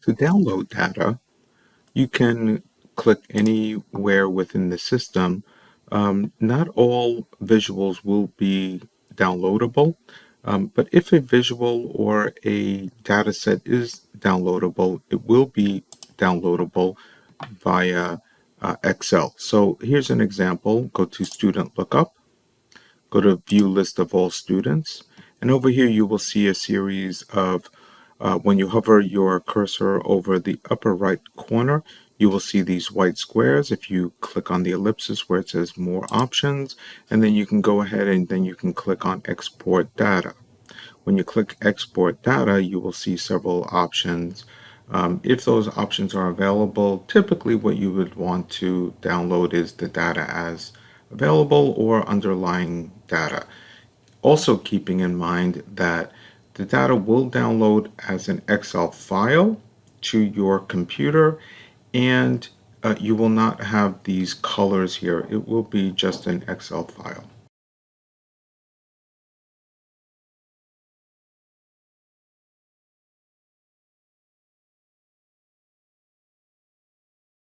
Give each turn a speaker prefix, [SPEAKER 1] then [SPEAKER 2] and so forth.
[SPEAKER 1] To download data, you can click anywhere within the system. Not all visuals will be downloadable, but if a visual or a data set is downloadable, it will be downloadable via Excel. So here's an example. Go to Student Lookup, go to View List of All Students, and over here you will see a series of when you hover your cursor over the upper right corner, you will see these white squares. If you click on the ellipsis where it says More Options, and then you can go ahead and then you can click on Export Data. When you click Export Data, you will see several options. If those options are available, typically what you would want to download is the data as available or underlying data. Also keeping in mind that the data will download as an Excel file to your computer, and you will not have these colors here. It will be just an Excel file.